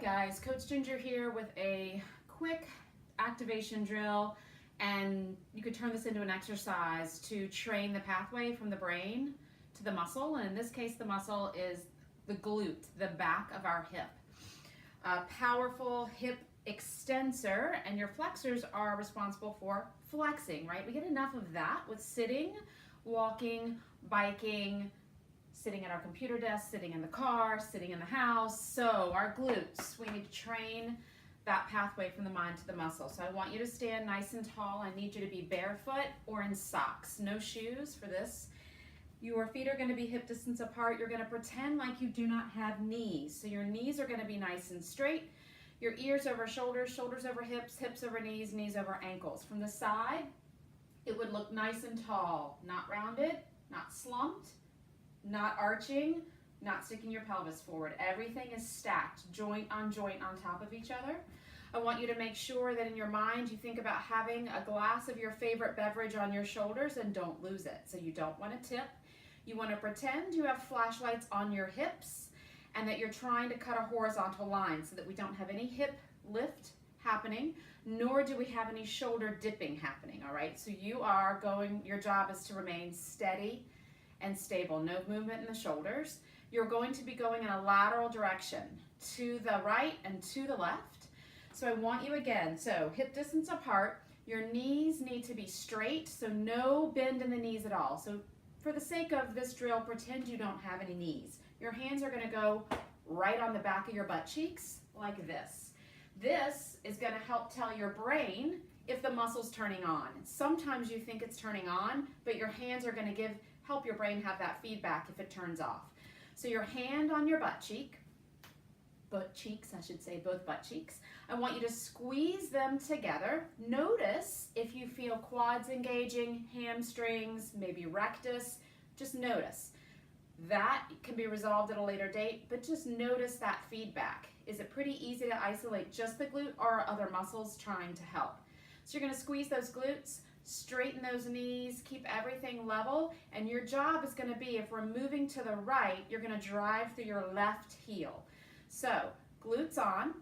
Guys, Coach Ginger here with a quick activation drill, and you could turn this into an exercise to train the pathway from the brain to the muscle, and in this case the muscle is the glute, the back of our hip. A powerful hip extensor, and your flexors are responsible for flexing, right? We get enough of that with sitting, walking, biking, sitting at our computer desk, sitting in the car, sitting in the house. So our glutes, we need to train that pathway from the mind to the muscle. So I want you to stand nice and tall. I need you to be barefoot or in socks, no shoes for this. Your feet are going to be hip distance apart. You're going to pretend like you do not have knees. So your knees are going to be nice and straight. Your ears over shoulders, shoulders over hips, hips over knees, knees over ankles. From the side, it would look nice and tall, not rounded, not slumped, not arching, not sticking your pelvis forward. Everything is stacked, joint on top of each other. I want you to make sure that in your mind you think about having a glass of your favorite beverage on your shoulders and don't lose it. So you don't want to tip. You want to pretend you have flashlights on your hips and that you're trying to cut a horizontal line so that we don't have any hip lift happening, nor do we have any shoulder dipping happening, all right? So your job is to remain steady and stable, no movement in the shoulders. You're going to be going in a lateral direction to the right and to the left. So I want you again, so hip distance apart, your knees need to be straight, so no bend in the knees at all. So for the sake of this drill, pretend you don't have any knees. Your hands are gonna go right on the back of your butt cheeks, like this. This is gonna help tell your brain if the muscle's turning on. Sometimes you think it's turning on, but your hands are gonna help your brain have that feedback if it turns off. So your hand on your butt cheeks, both butt cheeks. I want you to squeeze them together. Notice if you feel quads engaging, hamstrings, maybe rectus, just notice. That can be resolved at a later date, but just notice that feedback. Is it pretty easy to isolate just the glute, or are other muscles trying to help? So you're gonna squeeze those glutes, straighten those knees, keep everything level, and your job is going to be, if we're moving to the right, you're going to drive through your left heel. So glutes on,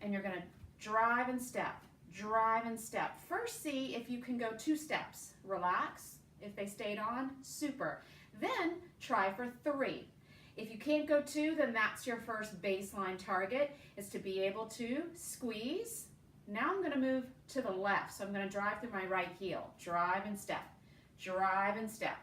and you're going to drive and step, drive and step. First, see if you can go 2 steps. Relax. If they stayed on, super. Then try for 3. If you can't go 2, then that's your first baseline target, is to be able to squeeze. Now I'm going to move to the left, so I'm going to drive through my right heel. Drive and step, drive and step.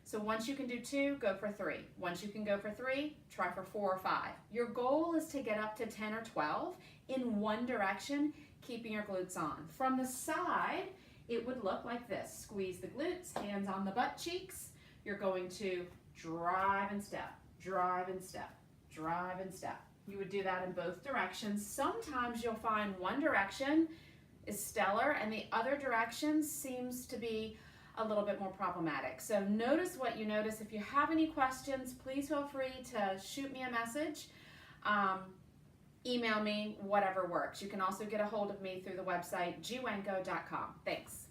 So once you can do 2, go for 3. Once you can go for 3, try for 4 or 5. Your goal is to get up to 10 or 12 in one direction, keeping your glutes on. From the side, it would look like this. Squeeze the glutes, hands on the butt cheeks. You're going to drive and step, drive and step, drive and step. You would do that in both directions. Sometimes you'll find one direction is stellar and the other direction seems to be a little bit more problematic. So notice what you notice. If you have any questions, please feel free to shoot me a message, email me, whatever works. You can also get a hold of me through the website gwenko.com. Thanks.